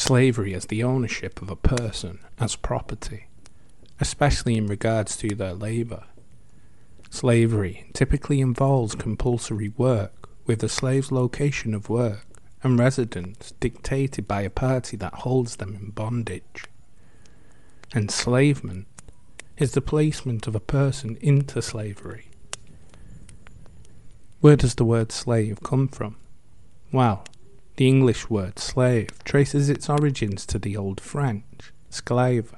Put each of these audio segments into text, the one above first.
Slavery is the ownership of a person as property, especially in regards to their labour. Slavery typically involves compulsory work, with the slave's location of work and residence dictated by a party that holds them in bondage. Enslavement is the placement of a person into slavery. Where does the word slave come from? Well, the English word slave traces its origins to the Old French, sclave,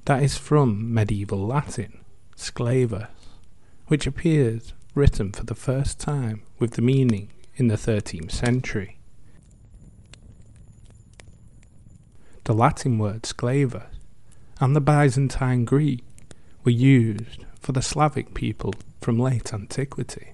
that is from medieval Latin, sclavus, which appears written for the first time with the meaning in the 13th century. The Latin word sclavus and the Byzantine Greek were used for the Slavic people from late antiquity.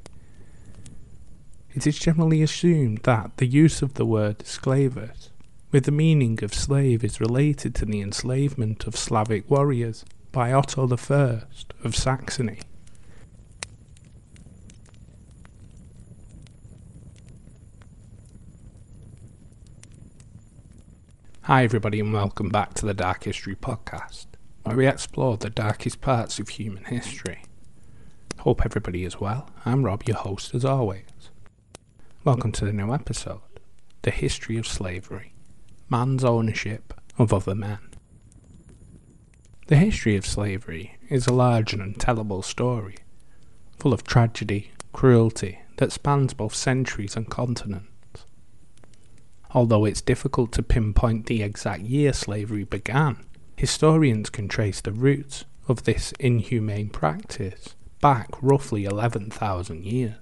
It is generally assumed that the use of the word sclavus with the meaning of slave is related to the enslavement of Slavic warriors by Otto I of Saxony. Hi everybody and welcome back to the Dark History Podcast, where we explore the darkest parts of human history. Hope everybody is well. I'm Rob, your host as always. Welcome to the new episode, The History of Slavery, Man's Ownership of Other Men. The history of slavery is a large and untellable story, full of tragedy, cruelty, that spans both centuries and continents. Although it's difficult to pinpoint the exact year slavery began, historians can trace the roots of this inhumane practice back roughly 11,000 years.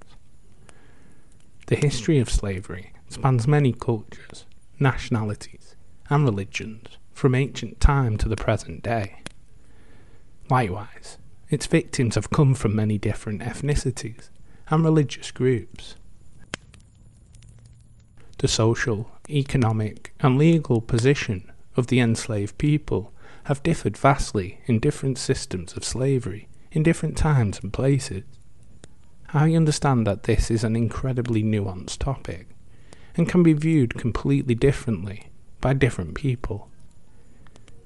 The history of slavery spans many cultures, nationalities, and religions from ancient time to the present day. Likewise, its victims have come from many different ethnicities and religious groups. The social, economic, and legal position of the enslaved people have differed vastly in different systems of slavery in different times and places. I understand that this is an incredibly nuanced topic and can be viewed completely differently by different people.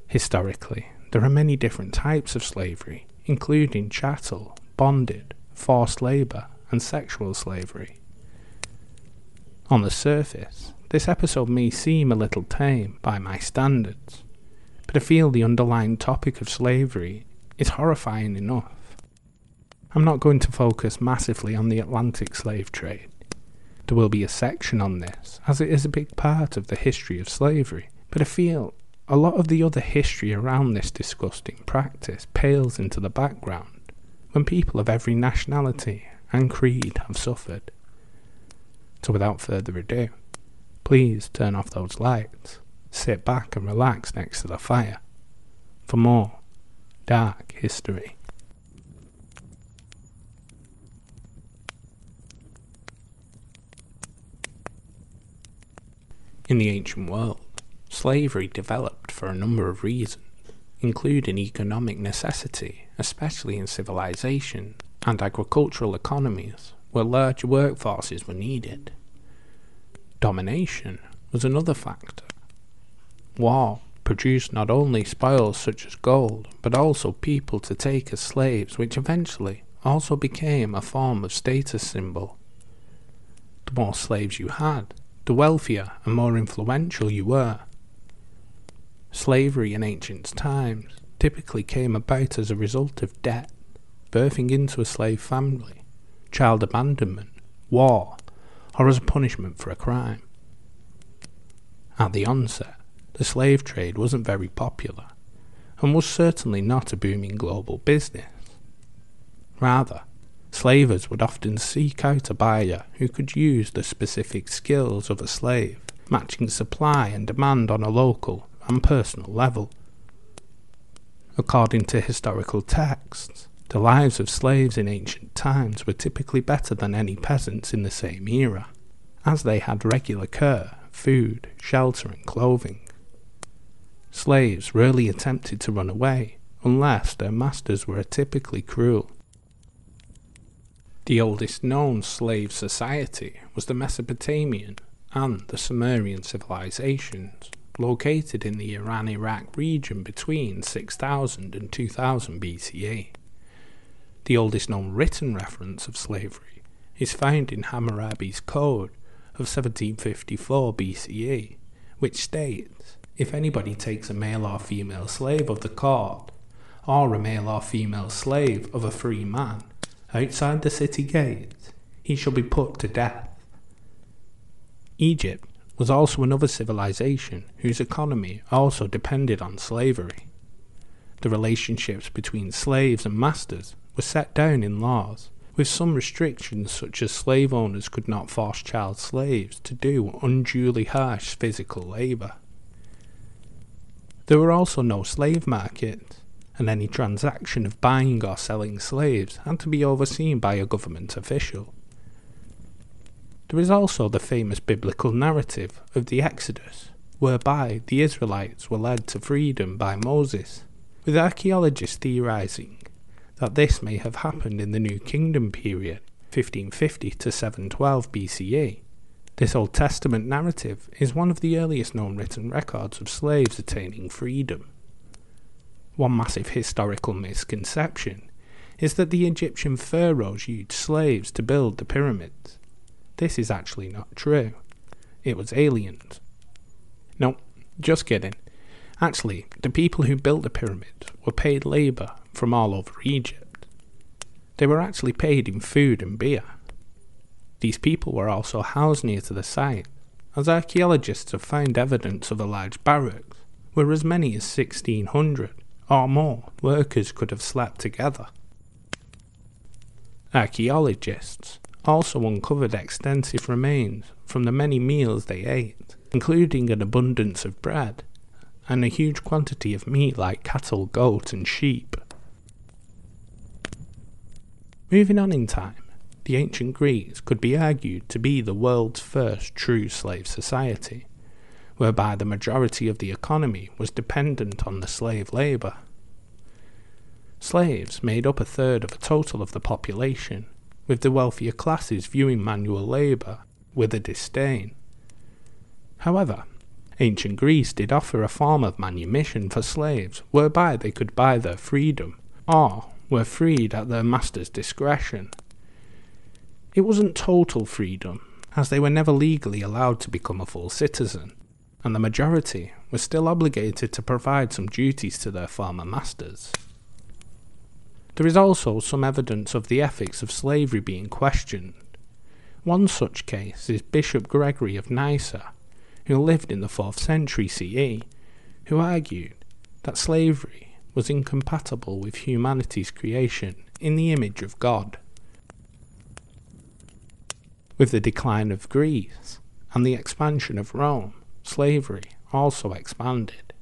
Historically, there are many different types of slavery, including chattel, bonded, forced labour, and sexual slavery. On the surface, this episode may seem a little tame by my standards, but I feel the underlying topic of slavery is horrifying enough. I'm not going to focus massively on the Atlantic slave trade. There will be a section on this, as it is a big part of the history of slavery, but I feel a lot of the other history around this disgusting practice pales into the background when people of every nationality and creed have suffered. So without further ado, please turn off those lights, sit back and relax next to the fire for more dark history. In the ancient world, slavery developed for a number of reasons, including economic necessity, especially in civilizations and agricultural economies where large workforces were needed. Domination was another factor. War produced not only spoils such as gold, but also people to take as slaves, which eventually also became a form of status symbol. The more slaves you had, the wealthier and more influential you were. Slavery in ancient times typically came about as a result of debt, birthing into a slave family, child abandonment, war, or as a punishment for a crime. At the onset, the slave trade wasn't very popular, and was certainly not a booming global business. Rather, slavers would often seek out a buyer who could use the specific skills of a slave, matching supply and demand on a local and personal level. According to historical texts, the lives of slaves in ancient times were typically better than any peasants in the same era, as they had regular care, food, shelter and clothing. Slaves rarely attempted to run away, unless their masters were typically cruel. The oldest known slave society was the Mesopotamian and the Sumerian civilizations, located in the Iran-Iraq region between 6000 and 2000 BCE. The oldest known written reference of slavery is found in Hammurabi's Code of 1754 BCE, which states, "If anybody takes a male or female slave of the court, or a male or female slave of a free man, outside the city gates, he shall be put to death." Egypt was also another civilization whose economy also depended on slavery. The relationships between slaves and masters were set down in laws, with some restrictions such as slave owners could not force child slaves to do unduly harsh physical labour. There were also no slave markets, and any transaction of buying or selling slaves had to be overseen by a government official. There is also the famous biblical narrative of the Exodus, whereby the Israelites were led to freedom by Moses, with archaeologists theorizing that this may have happened in the New Kingdom period, 1550 to 712 BCE. This Old Testament narrative is one of the earliest known written records of slaves attaining freedom. One massive historical misconception is that the Egyptian pharaohs used slaves to build the pyramids. This is actually not true. It was aliens. No, just kidding. Actually, the people who built the pyramids were paid labour from all over Egypt. They were actually paid in food and beer. These people were also housed near to the site, as archaeologists have found evidence of a large barracks, where as many as 1,600 or more workers could have slept together. Archaeologists also uncovered extensive remains from the many meals they ate, including an abundance of bread and a huge quantity of meat like cattle, goat and sheep. Moving on in time, the ancient Greeks could be argued to be the world's first true slave society, whereby the majority of the economy was dependent on the slave labour. Slaves made up a third of a total of the population, with the wealthier classes viewing manual labour with a disdain. However, ancient Greece did offer a form of manumission for slaves whereby they could buy their freedom, or were freed at their master's discretion. It wasn't total freedom, as they were never legally allowed to become a full citizen, and the majority were still obligated to provide some duties to their former masters. There is also some evidence of the ethics of slavery being questioned. One such case is Bishop Gregory of Nyssa, who lived in the 4th century CE, who argued that slavery was incompatible with humanity's creation in the image of God. With the decline of Greece and the expansion of Rome, slavery also expanded.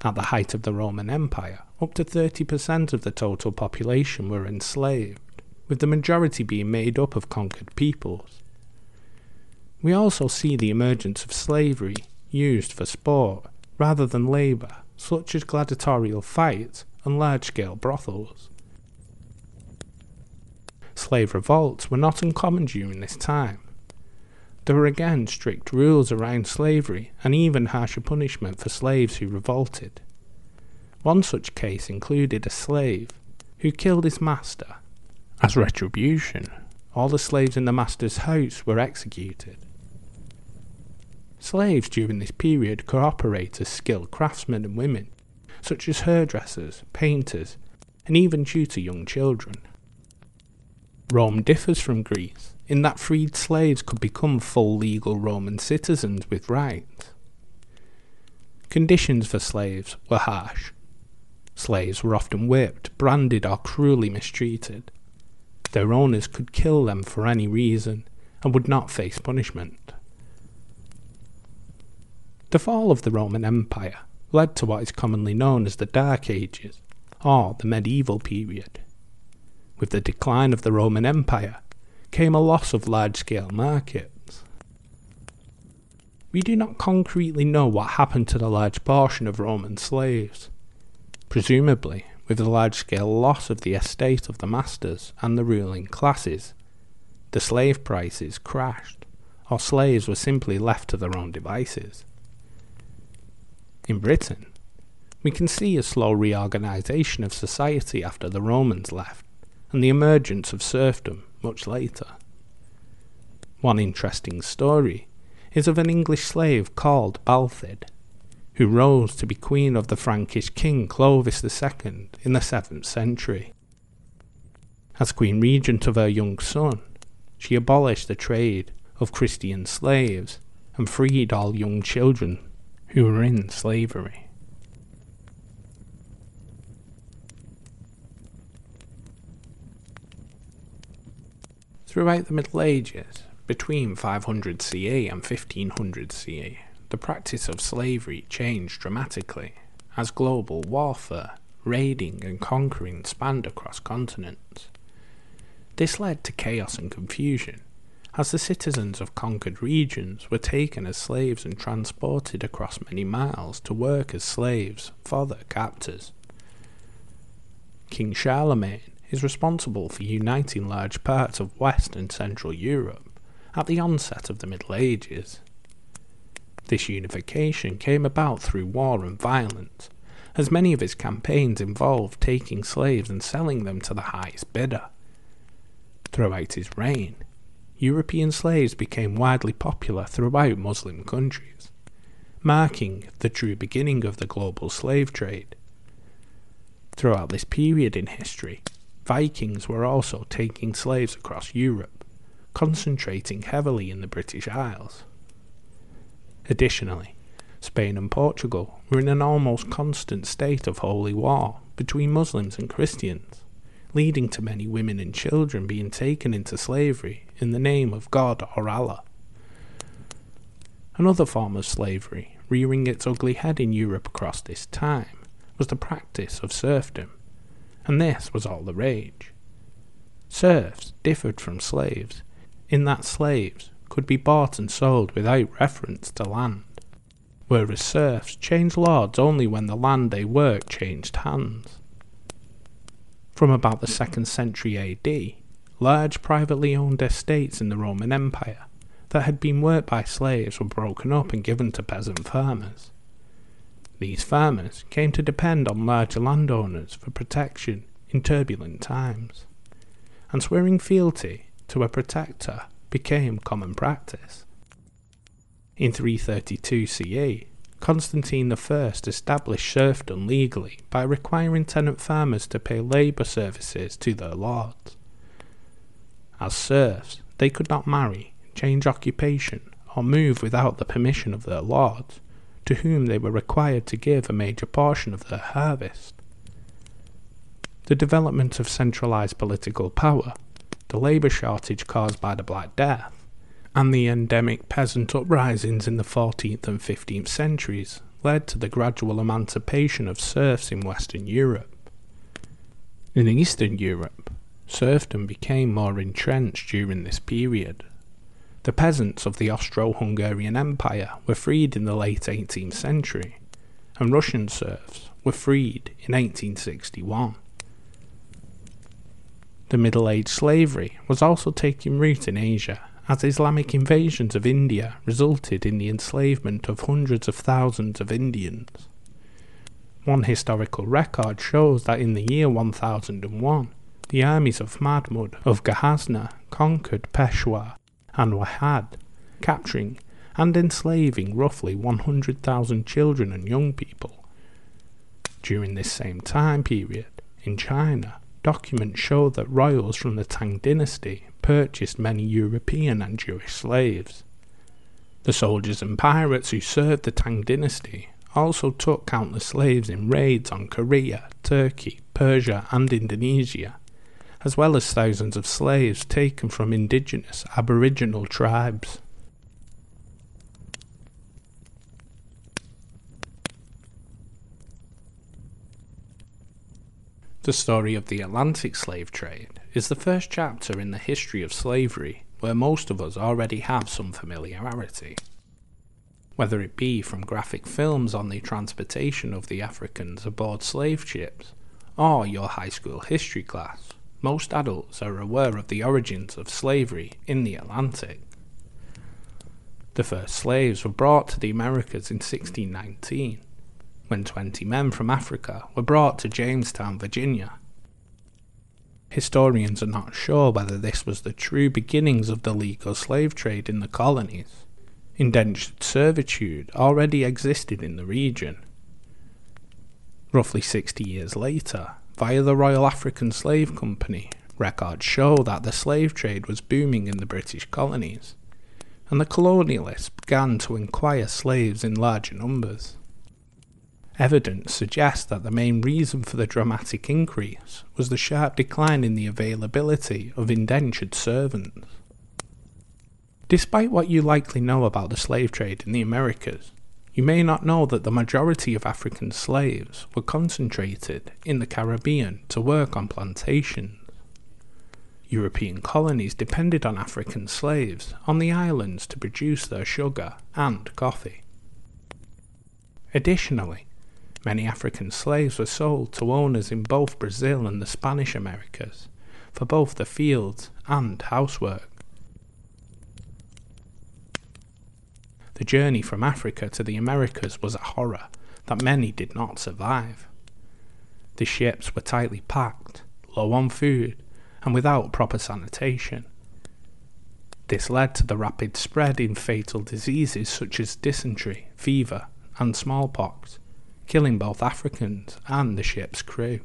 At the height of the Roman Empire, up to 30% of the total population were enslaved, with the majority being made up of conquered peoples. We also see the emergence of slavery used for sport rather than labour, such as gladiatorial fights and large-scale brothels. Slave revolts were not uncommon during this time. There were again strict rules around slavery and even harsher punishment for slaves who revolted. One such case included a slave who killed his master. As retribution, all the slaves in the master's house were executed. Slaves during this period could operate as skilled craftsmen and women, such as hairdressers, painters, and even tutor young children. Rome differs from Greece in that freed slaves could become full legal Roman citizens with rights. Conditions for slaves were harsh. Slaves were often whipped, branded, or cruelly mistreated. Their owners could kill them for any reason and would not face punishment. The fall of the Roman Empire led to what is commonly known as the Dark Ages, or the medieval period. With the decline of the Roman Empire came a loss of large-scale markets. We do not concretely know what happened to the large portion of Roman slaves. Presumably, with the large-scale loss of the estate of the masters and the ruling classes, the slave prices crashed, or slaves were simply left to their own devices. In Britain, we can see a slow reorganisation of society after the Romans left, and the emergence of serfdom much later. One interesting story is of an English slave called Balthid, who rose to be queen of the Frankish king Clovis II in the 7th century. As queen regent of her young son, she abolished the trade of Christian slaves and freed all young children who were in slavery. Throughout the Middle Ages, between 500 CE and 1500 CE, the practice of slavery changed dramatically as global warfare, raiding and conquering spanned across continents. This led to chaos and confusion, as the citizens of conquered regions were taken as slaves and transported across many miles to work as slaves for their captors. King Charlemagne is responsible for uniting large parts of West and Central Europe at the onset of the Middle Ages. This unification came about through war and violence, as many of his campaigns involved taking slaves and selling them to the highest bidder. Throughout his reign, European slaves became widely popular throughout Muslim countries, marking the true beginning of the global slave trade. Throughout this period in history, Vikings were also taking slaves across Europe, concentrating heavily in the British Isles. Additionally, Spain and Portugal were in an almost constant state of holy war between Muslims and Christians, leading to many women and children being taken into slavery in the name of God or Allah. Another form of slavery rearing its ugly head in Europe across this time was the practice of serfdom, and this was all the rage. Serfs differed from slaves in that slaves could be bought and sold without reference to land, whereas serfs changed lords only when the land they worked changed hands. From about the 2nd century AD, large privately owned estates in the Roman Empire that had been worked by slaves were broken up and given to peasant farmers. These farmers came to depend on large landowners for protection in turbulent times, and swearing fealty to a protector became common practice. In 332 CE, Constantine I established serfdom legally by requiring tenant farmers to pay labour services to their lords. As serfs, they could not marry, change occupation, or move without the permission of their lords, to whom they were required to give a major portion of their harvest. The development of centralised political power, the labour shortage caused by the Black Death, and the endemic peasant uprisings in the 14th and 15th centuries led to the gradual emancipation of serfs in Western Europe. In Eastern Europe, serfdom became more entrenched during this period. The peasants of the Austro-Hungarian Empire were freed in the late 18th century, and Russian serfs were freed in 1861. The Middle Age slavery was also taking root in Asia, as Islamic invasions of India resulted in the enslavement of hundreds of thousands of Indians. One historical record shows that in the year 1001, the armies of Mahmud of Ghazni conquered Peshawar and Wahad, capturing and enslaving roughly 100,000 children and young people. During this same time period, in China, documents show that royals from the Tang dynasty purchased many European and Jewish slaves. The soldiers and pirates who served the Tang dynasty also took countless slaves in raids on Korea, Turkey, Persia and Indonesia, as well as thousands of slaves taken from indigenous Aboriginal tribes. The story of the Atlantic slave trade is the first chapter in the history of slavery where most of us already have some familiarity. Whether it be from graphic films on the transportation of the Africans aboard slave ships, or your high school history class, most adults are aware of the origins of slavery in the Atlantic. The first slaves were brought to the Americas in 1619, when 20 men from Africa were brought to Jamestown, Virginia. Historians are not sure whether this was the true beginnings of the legal slave trade in the colonies. Indentured servitude already existed in the region. Roughly 60 years later, via the Royal African Slave Company, records show that the slave trade was booming in the British colonies, and the colonialists began to acquire slaves in larger numbers. Evidence suggests that the main reason for the dramatic increase was the sharp decline in the availability of indentured servants. Despite what you likely know about the slave trade in the Americas, you may not know that the majority of African slaves were concentrated in the Caribbean to work on plantations. European colonies depended on African slaves on the islands to produce their sugar and coffee. Additionally, many African slaves were sold to owners in both Brazil and the Spanish Americas for both the fields and housework. The journey from Africa to the Americas was a horror that many did not survive. The ships were tightly packed, low on food, and without proper sanitation. This led to the rapid spread in fatal diseases such as dysentery, fever, and smallpox, killing both Africans and the ship's crew.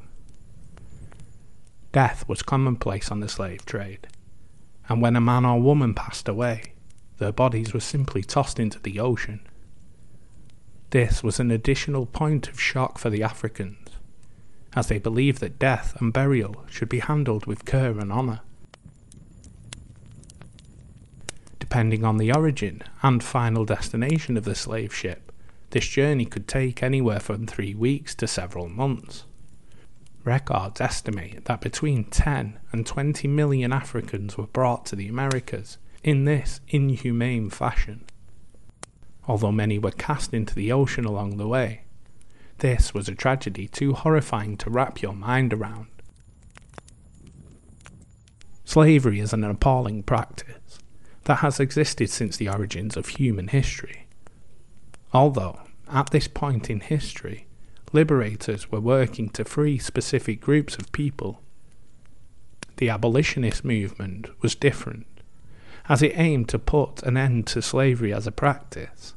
Death was commonplace on the slave trade, and when a man or woman passed away, their bodies were simply tossed into the ocean. This was an additional point of shock for the Africans, as they believed that death and burial should be handled with care and honour. Depending on the origin and final destination of the slave ship, this journey could take anywhere from 3 weeks to several months. Records estimate that between 10 and 20 million Africans were brought to the Americas in this inhumane fashion. Although many were cast into the ocean along the way, this was a tragedy too horrifying to wrap your mind around. Slavery is an appalling practice that has existed since the origins of human history. Although, at this point in history, liberators were working to free specific groups of people, the abolitionist movement was different, as it aimed to put an end to slavery as a practice.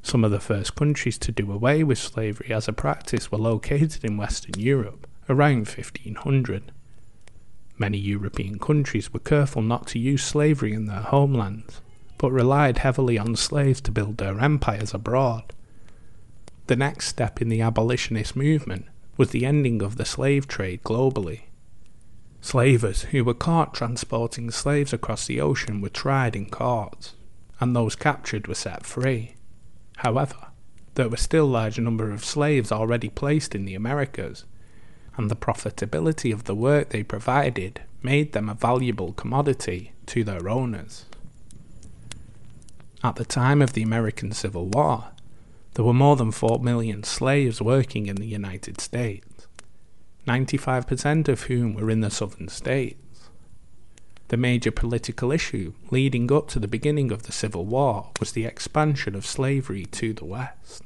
Some of the first countries to do away with slavery as a practice were located in Western Europe around 1500. Many European countries were careful not to use slavery in their homelands, but relied heavily on slaves to build their empires abroad. The next step in the abolitionist movement was the ending of the slave trade globally. Slavers who were caught transporting slaves across the ocean were tried in courts, and those captured were set free. However, there were still a large number of slaves already placed in the Americas, and the profitability of the work they provided made them a valuable commodity to their owners. At the time of the American Civil War, there were more than 4 million slaves working in the United States, 95% of whom were in the southern states. The major political issue leading up to the beginning of the Civil War was the expansion of slavery to the West.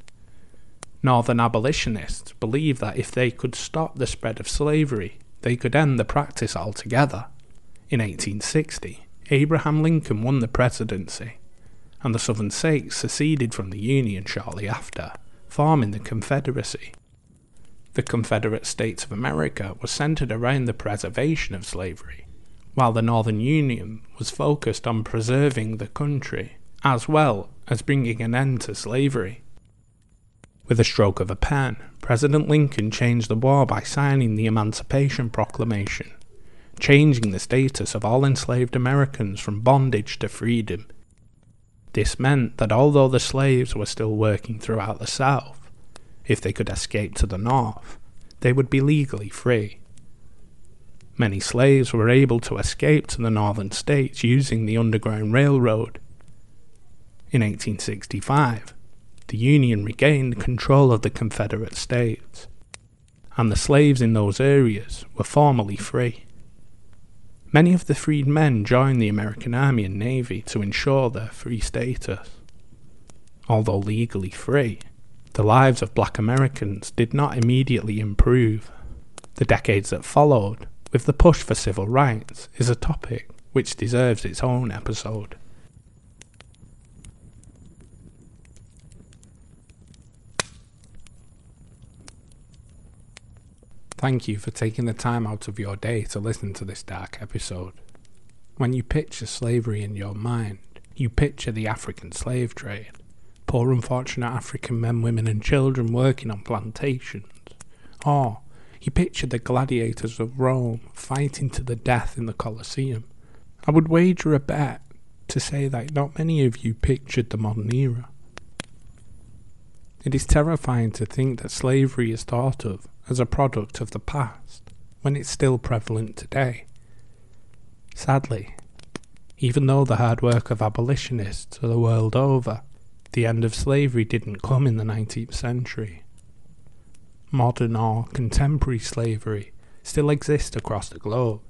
Northern abolitionists believed that if they could stop the spread of slavery, they could end the practice altogether. In 1860, Abraham Lincoln won the presidency, and the Southern states seceded from the Union shortly after, forming the Confederacy. The Confederate States of America was centered around the preservation of slavery, while the Northern Union was focused on preserving the country, as well as bringing an end to slavery. With a stroke of a pen, President Lincoln changed the war by signing the Emancipation Proclamation, changing the status of all enslaved Americans from bondage to freedom. This meant that although the slaves were still working throughout the South, if they could escape to the North, they would be legally free. Many slaves were able to escape to the northern states using the Underground Railroad. In 1865, the Union regained control of the Confederate States, and the slaves in those areas were formally free. Many of the freed men joined the American Army and Navy to ensure their free status. Although legally free, The lives of black Americans did not immediately improve. The decades that followed, with the push for civil rights, is a topic which deserves its own episode. Thank you for taking the time out of your day to listen to this dark episode. When you picture slavery in your mind, you picture the African slave trade, poor unfortunate African men, women and children working on plantations. Or you picture the gladiators of Rome fighting to the death in the Colosseum. I would wager a bet to say that not many of you pictured the modern era. It is terrifying to think that slavery is thought of as a product of the past, when it's still prevalent today. Sadly, even though the hard work of abolitionists the world over, the end of slavery didn't come in the 19th century. Modern or contemporary slavery still exists across the globe,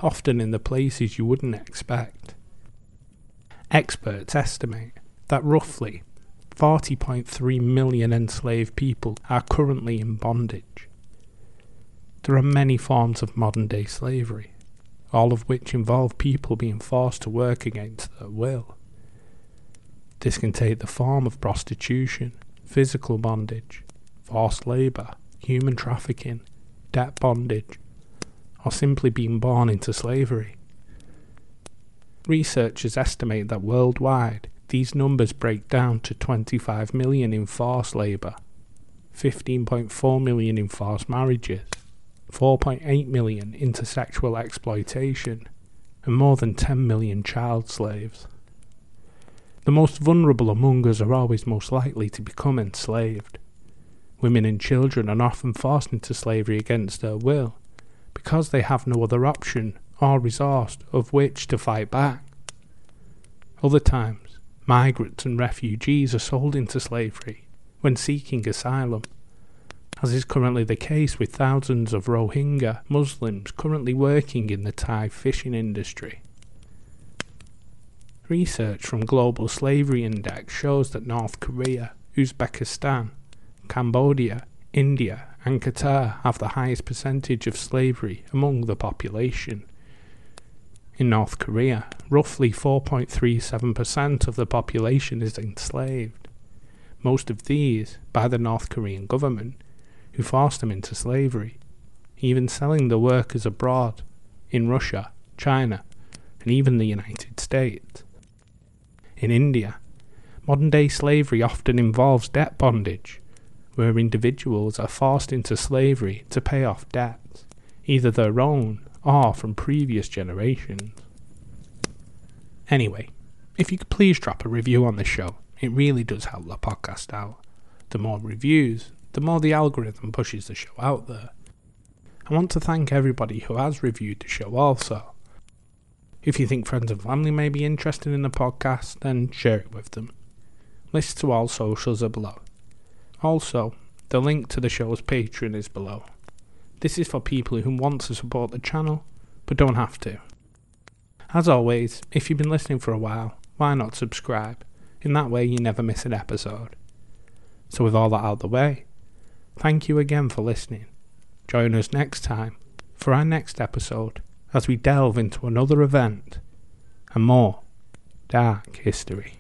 often in the places you wouldn't expect. Experts estimate that roughly 40.3 million enslaved people are currently in bondage. There are many forms of modern-day slavery, all of which involve people being forced to work against their will. This can take the form of prostitution, physical bondage, forced labour, human trafficking, debt bondage, or simply being born into slavery. Researchers estimate that worldwide, these numbers break down to 25 million in forced labour, 15.4 million in forced marriages, 4.8 million into sexual exploitation, and more than 10 million child slaves. The most vulnerable among us are always most likely to become enslaved. Women and children are often forced into slavery against their will, because they have no other option or resource of which to fight back. Other times, migrants and refugees are sold into slavery when seeking asylum, as is currently the case with thousands of Rohingya Muslims currently working in the Thai fishing industry. Research from Global Slavery Index shows that North Korea, Uzbekistan, Cambodia, India and Qatar have the highest percentage of slavery among the population. In North Korea, roughly 4.37% of the population is enslaved, most of these by the North Korean government, who forced them into slavery, even selling the workers abroad, in Russia, China, and even the United States. In India, modern-day slavery often involves debt bondage, where individuals are forced into slavery to pay off debts, either their own or from previous generations. Anyway, if you could please drop a review on the show, it really does help the podcast out. The more reviews, the more the algorithm pushes the show out there. I want to thank everybody who has reviewed the show also. If you think friends and family may be interested in the podcast, then share it with them. Links to all socials are below. Also, the link to the show's Patreon is below. This is for people who want to support the channel, but don't have to. As always, if you've been listening for a while, why not subscribe? In that way you never miss an episode. So with all that out of the way, thank you again for listening. Join us next time for our next episode as we delve into another event and more dark history.